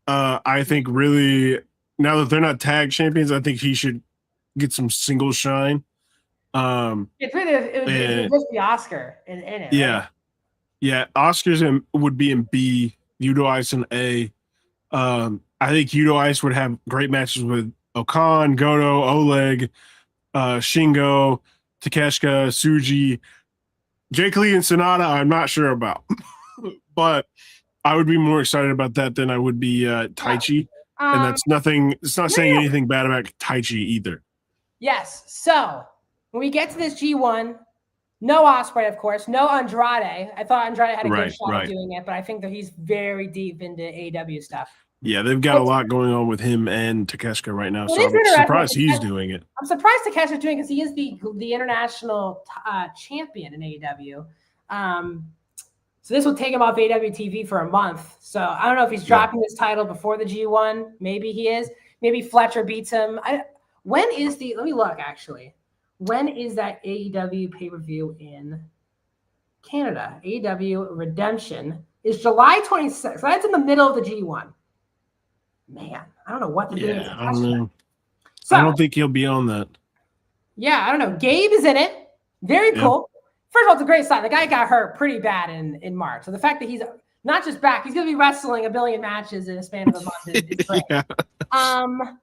I think really now that they're not tag champions, I think he should get some single shine. It would just be OSKAR in it. Yeah. Right? Yeah, Oscars would be in B, Yuto-Ice in A. I think Yuto-Ice would have great matches with Okan, Goto, Oleg, Shingo, Takeshita, Tsuji, Jake Lee, and SANADA. I'm not sure about, but I would be more excited about that than I would be Taichi. And that's nothing. It's not saying anything bad about Taichi either. Yes. So when we get to this G1. No Ospreay, of course. No Andrade. I thought Andrade had a good shot at doing it, but I think that he's very deep into AEW stuff. Yeah, they've got a lot going on with him and Takeshita right now, so I'm surprised he's doing it. I'm surprised Takeshita's doing it because he is the international champion in AEW. So this will take him off AEW TV for a month. So I don't know if he's dropping this title before the G1. Maybe he is. Maybe Fletcher beats him. When is let me look, actually. When is that AEW pay-per-view in Canada? AEW Redemption is July 26th. So that's in the middle of the G1. Man, I don't know what to do. Yeah, I don't know. So, I don't think he'll be on that. Yeah, I don't know. Gabe is in it. Very cool. First of all, it's a great sign. The guy got hurt pretty bad in March. So the fact that he's not just back, he's going to be wrestling a billion matches in a span of a month is great. I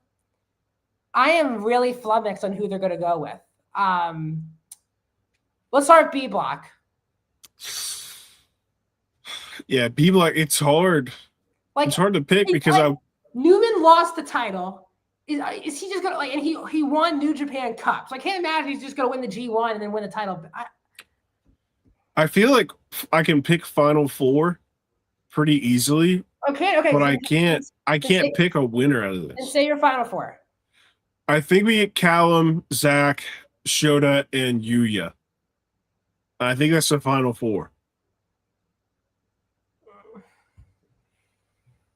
am really flummoxed on who they're going to go with. Let's start with B block. Yeah, B block. It's hard. It's hard to pick because Newman lost the title. Is he just gonna and he won New Japan Cup? So I can't imagine he's just gonna win the G1 and then win the title. I feel like I can pick Final Four pretty easily. Okay. But I can't pick a winner out of this. And say your Final Four. I think we get Callum, Zack, Shota, and Yuya. I think that's the Final Four.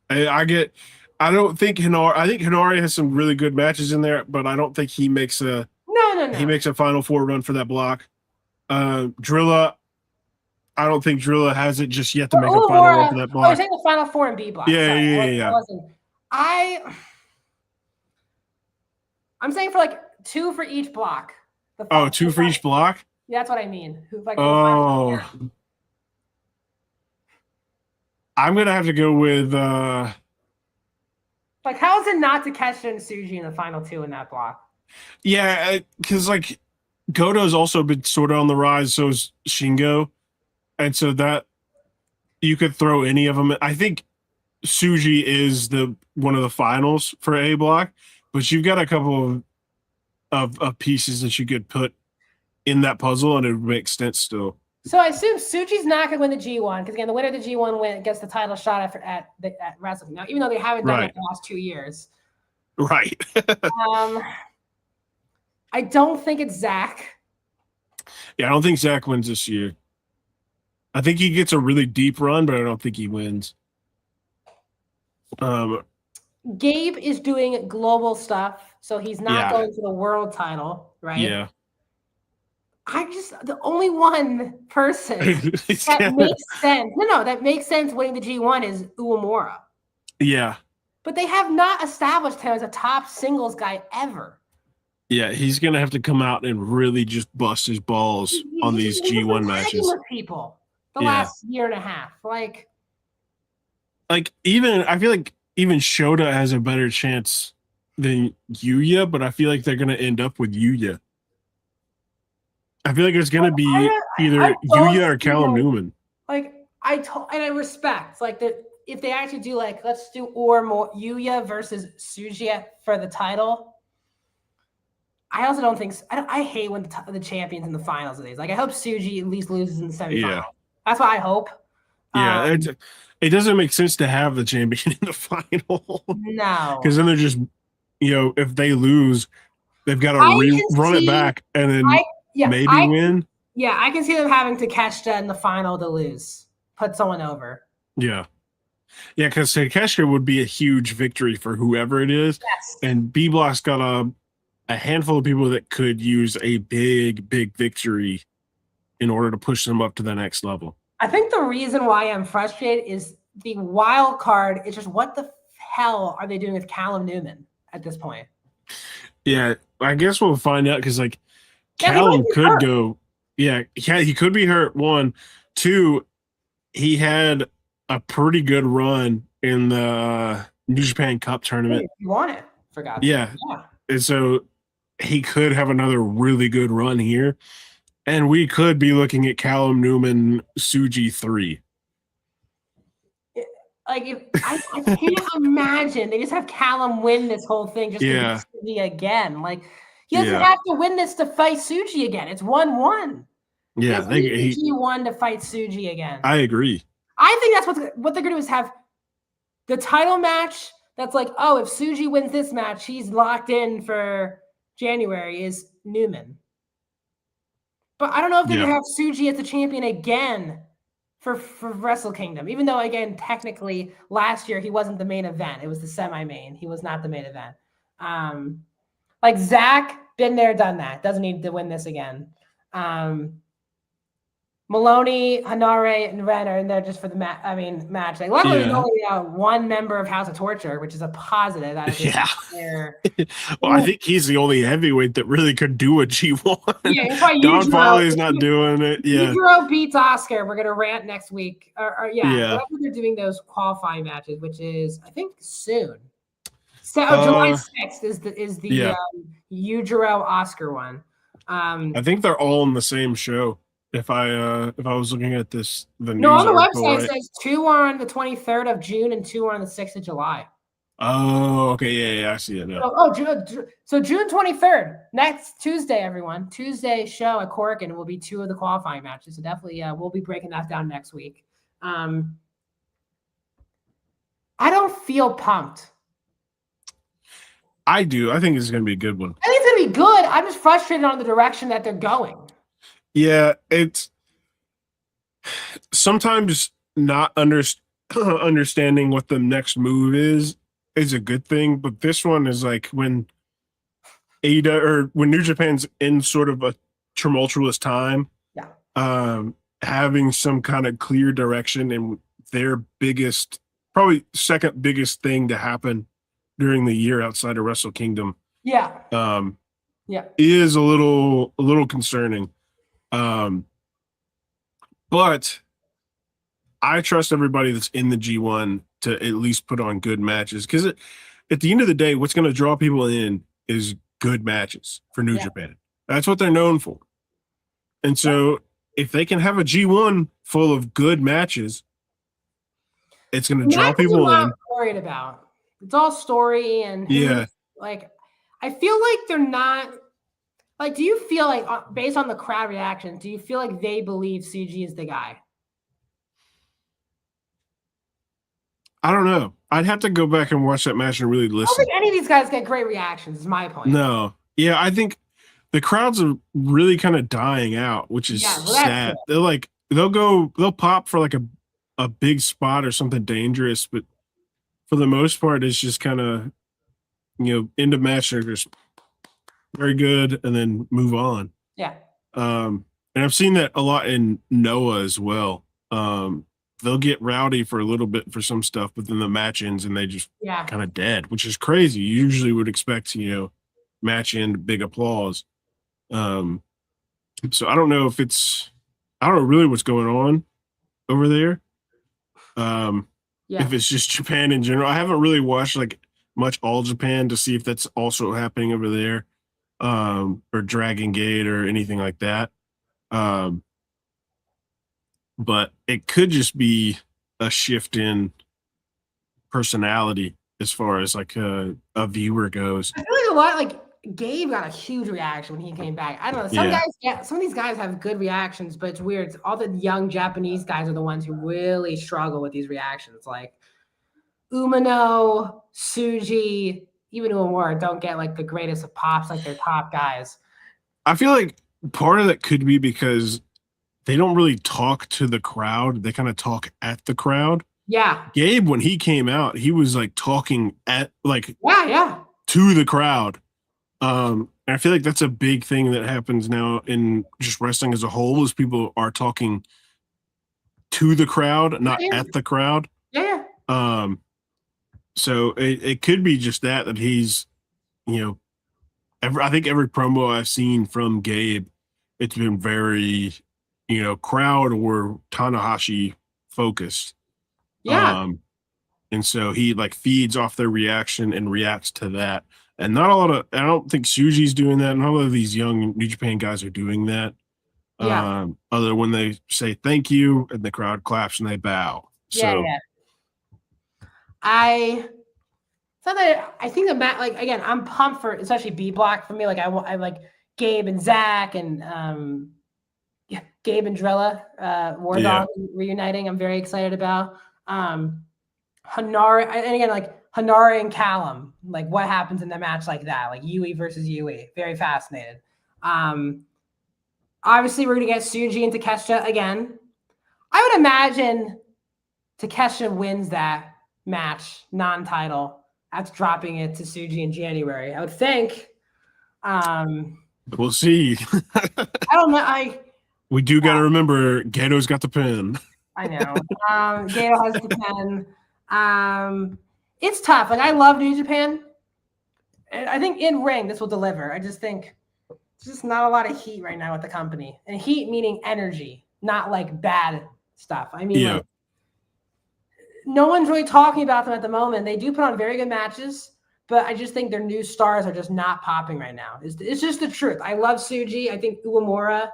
I don't think HENARE. I think HENARE has some really good matches in there, but I don't think he makes a. No. He makes a Final Four run for that block. Drilla, I don't think Drilla has it just yet to make a Final Run for that block. Oh, you're saying the Final Four and B block. Yeah. I'm saying for like 2 for each block. Two for each block? Yeah, that's what I mean. I'm going to have to go with... Like, how is it not Takeshita and Tsuji in the final 2 in that block? Yeah, because, like, Goto's also been sort of on the rise, so is Shingo. And so that... You could throw any of them. I think Tsuji is one of the finals for A block, but you've got a couple of pieces that you could put in that puzzle, and it would make sense still. So I assume Tsuji's not going to win the G1 because, again, the winner of the G1 gets the title shot at wrestling. Now, even though they haven't done it the last 2 years. Right. I don't think it's Zack. Yeah, I don't think Zack wins this year. I think he gets a really deep run, but I don't think he wins. Gabe is doing global stuff, so he's not going for the world title, right? Yeah. The only one person that makes sense. That makes sense winning the G1 is Uemura. Yeah. But they have not established him as a top singles guy ever. Yeah, he's going to have to come out and really just bust his balls on these G1 matches. With people the last year and a half. Like even, I feel like even Shota has a better chance than Yuya, but I feel like they're going to end up with Yuya. I feel like it's going to be either Yuya or Callum Newman. Like, I respect, like, that if they actually do, like, let's do or more Yuya versus Tsuji for the title. I also don't think I hate when the champions in the finals of these. Like, I hope Tsuji at least loses in the semifinal. Yeah. That's what I hope. Yeah, it doesn't make sense to have the champion in the final. No. Because then they're just, if they lose, they've got to run it back and then win. Yeah, I can see them having Takeshita in the final to lose. Put someone over. Yeah. Yeah, because Takeshita would be a huge victory for whoever it is. Yes. And B Block's got a handful of people that could use a big, big victory in order to push them up to the next level. I think the reason why I'm frustrated is the wild card is just what the hell are they doing with Callum Newman at this point? Yeah, I guess we'll find out because, like, Callum could go. Yeah, he could be hurt. 1, 2, he had a pretty good run in the New Japan Cup tournament. He won it, for God's sake. Yeah, and so he could have another really good run here. And we could be looking at Callum Newman Tsuji 3. Like, I can't imagine they just have Callum win this whole thing just to beat Tsuji again. Like, he doesn't have to win this to fight Tsuji again. It's 1-1. Yeah, he won to fight Tsuji again. I agree. I think that's what they're going to do is have the title match. That's like, oh, if Tsuji wins this match, he's locked in for January. Is Newman. But I don't know if they're going to have Tsuji as the champion again for Wrestle Kingdom, even though, again, technically last year he wasn't the main event. It was the semi-main. He was not the main event. Like, Zack, been there, done that. Doesn't need to win this again. Maloney, HENARE, and Ren are in there just for the match. Like, luckily, there's only one member of House of Torture, which is a positive. Well, I think he's the only heavyweight that really could do a G1. Yeah, Don Farley's not doing it. Yeah, Yujiro beats Oscar. We're gonna rant next week. Whenever they're doing those qualifying matches, which is I think soon. So July 6th is the Yujiro Oscar one. I think they're all in the same show. If I was looking at this, on the website it says 2 are on the 23rd of June and 2 are on the 6th of July. Oh, okay, yeah, I see it now. So June 23rd, next Tuesday, everyone. Tuesday show at Corkin will be 2 of the qualifying matches. So definitely, we'll be breaking that down next week. I don't feel pumped. I do. I think it's going to be a good one. I think it's going to be good. I'm just frustrated on the direction that they're going. Yeah, it's sometimes not understanding what the next move is a good thing, but this one is like when AEW or when New Japan's in sort of a tumultuous time, having some kind of clear direction and their biggest, probably second biggest thing to happen during the year outside of Wrestle Kingdom, is a little concerning. But I trust everybody that's in the G1 to at least put on good matches, because at the end of the day, what's going to draw people in is good matches for New Japan. That's what they're known for. And so if they can have a G1 full of good matches, it's going to draw people in. Worried about. It's all story and like I feel like they're not like, do you feel like based on the crowd reaction, do you feel like they believe CG is the guy? I don't know. I'd have to go back and watch that match and really listen. I don't think any of these guys get great reactions, is my point. No. Yeah, I think the crowds are really kind of dying out, which is sad. They're like, they'll pop for like a big spot or something dangerous, but for the most part, it's just kind of, end of match, they're just very good and then move on. Yeah. And I've seen that a lot in Noah as well. They'll get rowdy for a little bit for some stuff, but then the match ends and they just kind of dead, which is crazy. You usually would expect, match end, big applause. So I don't know if I don't know really what's going on over there. If it's just Japan in general. I haven't really watched like much All Japan to see if that's also happening over there, or Dragon Gate or anything like that. But it could just be a shift in personality as far as like a viewer goes. I feel like a lot, like Gabe got a huge reaction when he came back. I don't know. Some of these guys have good reactions, but it's weird. All the young Japanese guys are the ones who really struggle with these reactions. Like Umino, Tsuji, even Uemura don't get like the greatest of pops like their top guys. I feel like part of that could be because they don't really talk to the crowd. They kind of talk at the crowd. Yeah. Gabe, when he came out, he was like talking at like to the crowd. And I feel like that's a big thing that happens now in just wrestling as a whole, is people are talking to the crowd, not at the crowd. Yeah. So it could be just that he's, I think every promo I've seen from Gabe, it's been very, crowd or Tanahashi focused. Yeah. And so he like feeds off their reaction and reacts to that. And not a lot of, I don't think Tsuji's doing that. Not a lot of these young New Japan guys are doing that. Other when they say thank you and the crowd claps and they bow. I think the match, like, again, I'm pumped for especially B Block for me. Like I like Gabe and Zack and Gabe and Drilla, War Dog reuniting. I'm very excited about. HENARE, and again, like HENARE and Callum, like what happens in the match like that, like Yui versus Yui. Very fascinated. Obviously, we're gonna get Tsuji and Takeshita again. I would imagine Takeshita wins that match, non-title. That's dropping it to Tsuji in January, I would think. We'll see. I don't know. We do got to remember Gato's got the pin. I know. Gato has the pen. It's tough. Like, I love New Japan. And I think in ring, this will deliver. I just think there's just not a lot of heat right now with the company. And heat meaning energy, not like bad stuff. I mean, like, no one's really talking about them at the moment. They do put on very good matches, but I just think their new stars are just not popping right now. It's just the truth. I love Tsuji. I think Uemura,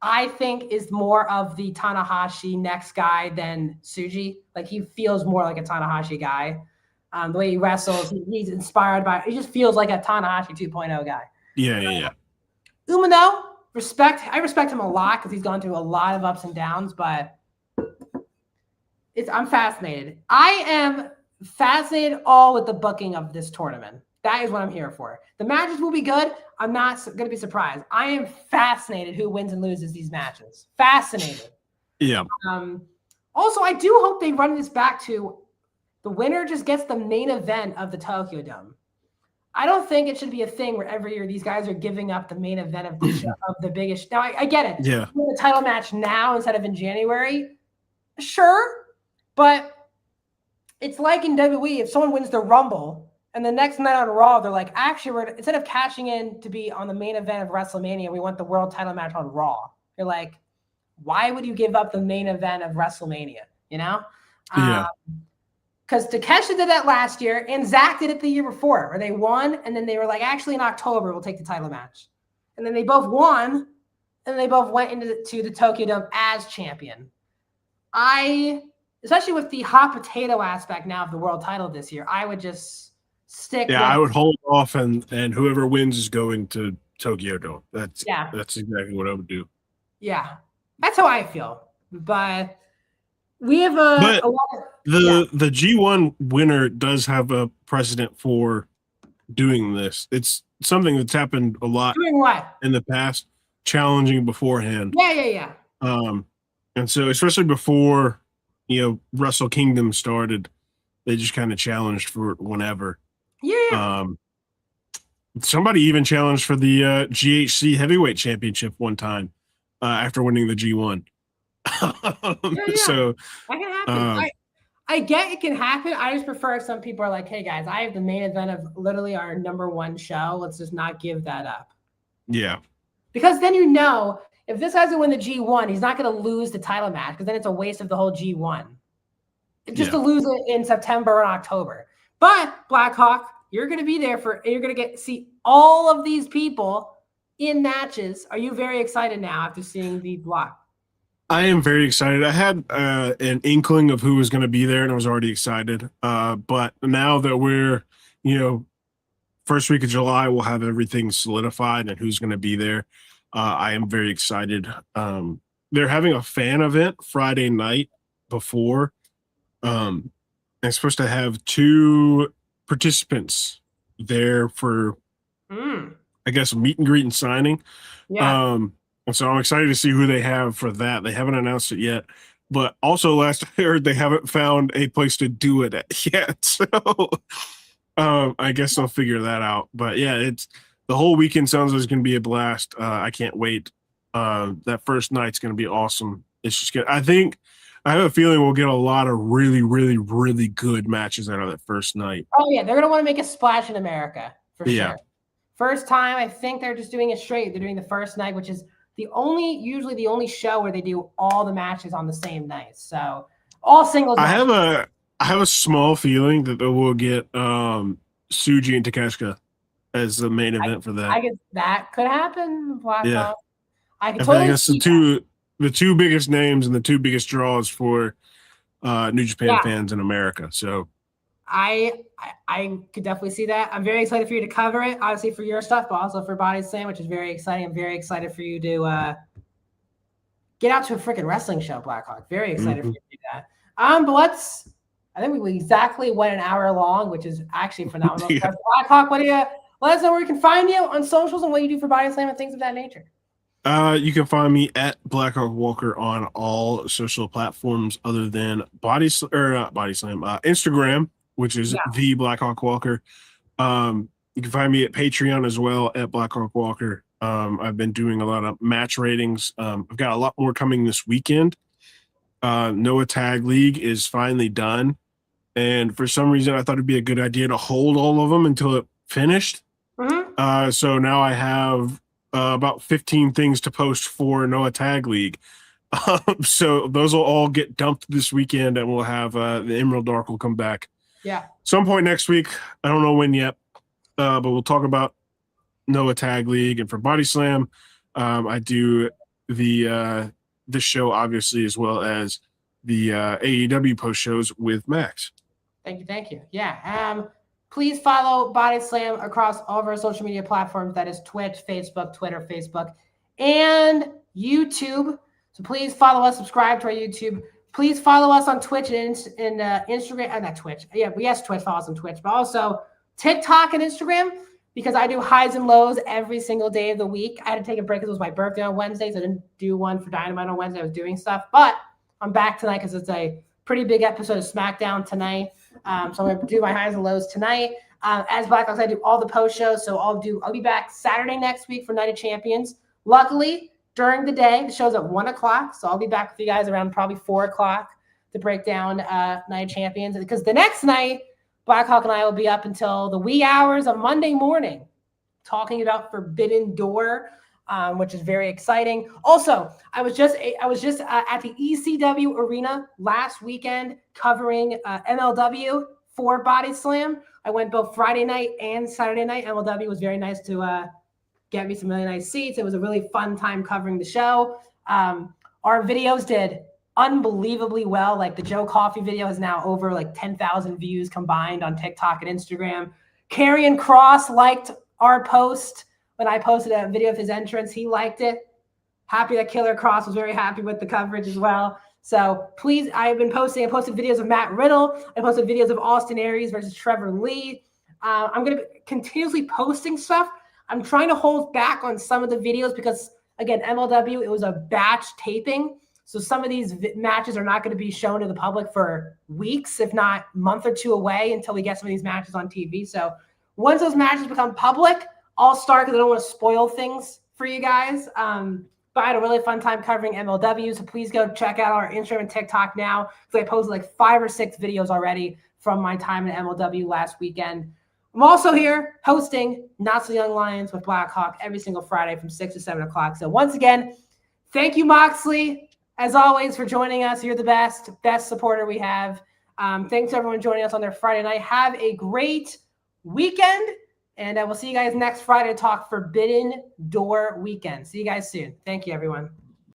I think, is more of the Tanahashi next guy than Tsuji. Like, he feels more like a Tanahashi guy. The way he wrestles, he's inspired by. He just feels like a Tanahashi 2.0 guy. Yeah. Umino, respect. I respect him a lot because he's gone through a lot of ups and downs, but I'm fascinated. I am fascinated all with the booking of this tournament. That is what I'm here for. The matches will be good. I'm not going to be surprised. I am fascinated who wins and loses these matches. Fascinated. Yeah. Also, I do hope they run this back to the winner just gets the main event of the Tokyo Dome. I don't think it should be a thing where every year these guys are giving up the main event of the show, of the biggest. Now, I get it. Yeah. The title match now instead of in January, sure. But it's like in WWE, if someone wins the Rumble and the next night on Raw, they're like, actually, instead of cashing in to be on the main event of WrestleMania, we want the world title match on Raw. You're like, why would you give up the main event of WrestleMania? You know? Yeah. Because Takeshita did that last year, and Zack did it the year before, where they won, and then they were like, actually, in October, we'll take the title match. And then they both won, and they both went into the Tokyo Dome as champion. Especially with the hot potato aspect now of the world title this year, I would just stick. Yeah, I would hold off, and whoever wins is going to Tokyo Dome. That's exactly what I would do. Yeah, that's how I feel. But we have a lot of, the G1 winner does have a precedent for doing this. It's something that's happened a lot doing what in the past, challenging beforehand. Yeah. And so especially before, Wrestle Kingdom started, they just kind of challenged for whenever. Yeah. Somebody even challenged for the GHC Heavyweight Championship one time after winning the G1. So that can happen. I get it can happen. I just prefer if some people are like, hey guys, I have the main event of literally our #1 show. Let's just not give that up. Yeah. Because then if this guy's going to win the G1, he's not going to lose the title match because then it's a waste of the whole G1. Just to lose it in September or October. But Blackhawk, you're going to be there you're going to see all of these people in matches. Are you very excited now after seeing the block? I am very excited. I had an inkling of who was going to be there, and I was already excited. But now that we're, first week of July, we'll have everything solidified and who's going to be there. I am very excited. They're having a fan event Friday night before. They're supposed to have 2 participants there for, I guess, meet and greet and signing. Yeah. And so I'm excited to see who they have for that. They haven't announced it yet. But also last I heard, they haven't found a place to do it at yet. So I guess they'll figure that out. But yeah, it's the whole weekend sounds like it's going to be a blast. I can't wait. That first night's going to be awesome. It's just good. I have a feeling we'll get a lot of really, really, really good matches out of that first night. Oh, yeah. They're going to want to make a splash in America for sure. First time, I think they're just doing it straight. They're doing the first night, which is usually the only show where they do all the matches on the same night. So all singles. I have a small feeling that they will get Tsuji and Takeshita as the main event for that. I guess that could happen. Yeah. I guess the two biggest names and the 2 biggest draws for New Japan fans in America. So I could definitely see that. I'm very excited for you to cover it, obviously for your stuff, but also for Body Slam, which is very exciting. I'm very excited for you to get out to a freaking wrestling show, Blackhawk. Very excited for you to do that. But I think we exactly went an hour long, which is actually phenomenal. Blackhawk, let us know where we can find you on socials and what you do for Body Slam and things of that nature. You can find me at Blackhawk Walker on all social platforms other than Instagram, which is the Blackhawk Walker. You can find me at Patreon as well at Blackhawk Walker. I've been doing a lot of match ratings. I've got a lot more coming this weekend. Noah Tag League is finally done. And for some reason, I thought it'd be a good idea to hold all of them until it finished. So now I have about 15 things to post for Noah Tag League. So those will all get dumped this weekend, and we'll have the Emerald Dark will come back. Yeah. Some point next week. I don't know when yet, but we'll talk about Noah Tag League. And for Body Slam, I do the show, obviously, as well as the AEW post shows with Max. Thank you. Yeah. Please follow Body Slam across all of our social media platforms. That is Twitch, Facebook, Twitter, and YouTube. So please follow us, subscribe to our YouTube. Please follow us on Twitch and Instagram. Not Twitch. Yeah, yes, Twitch. Follow us on Twitch, but also TikTok and Instagram, because I do highs and lows every single day of the week. I had to take a break because it was my birthday on Wednesday, so I didn't do one for Dynamite on Wednesday. I was doing stuff, but I'm back tonight because it's a pretty big episode of SmackDown tonight. So I'm going to do my highs and lows tonight. As Black Hawks, I do all the post shows. So I'll be back Saturday next week for Night of Champions. Luckily, during the day, the show's at 1 o'clock. So I'll be back with you guys around probably 4 o'clock to break down Night of Champions. Because the next night, Blackhawk and I will be up until the wee hours of Monday morning talking about Forbidden Door, which is very exciting. Also, I was just at the ECW arena last weekend covering MLW for Body Slam. I went both Friday night and Saturday night. MLW was very nice to get me some really nice seats. It was a really fun time covering the show. Our videos did unbelievably well. Like the Joe Coffey video has now over like 10,000 views combined on TikTok and Instagram. Karrion Kross liked our post when I posted a video of his entrance. He liked it. Happy that Killer Kross was very happy with the coverage as well. So please, I posted videos of Matt Riddle. I posted videos of Austin Aries versus Trevor Lee. I'm going to be continuously posting stuff. I'm trying to hold back on some of the videos because, again, MLW, it was a batch taping. So some of these matches are not going to be shown to the public for weeks, if not a month or two away until we get some of these matches on TV. So once those matches become public, I'll start because I don't want to spoil things for you guys. But I had a really fun time covering MLW, so please go check out our Instagram and TikTok now because I posted like 5 or 6 videos already from my time in MLW last weekend. I'm also here hosting Not So Young Lions with Blackhawk every single Friday from 6 to 7 o'clock. So once again, thank you, Moxley, as always, for joining us. You're the best supporter we have. Thanks to everyone joining us on their Friday night. Have a great weekend. And I will see you guys next Friday to talk Forbidden Door weekend. See you guys soon. Thank you, everyone.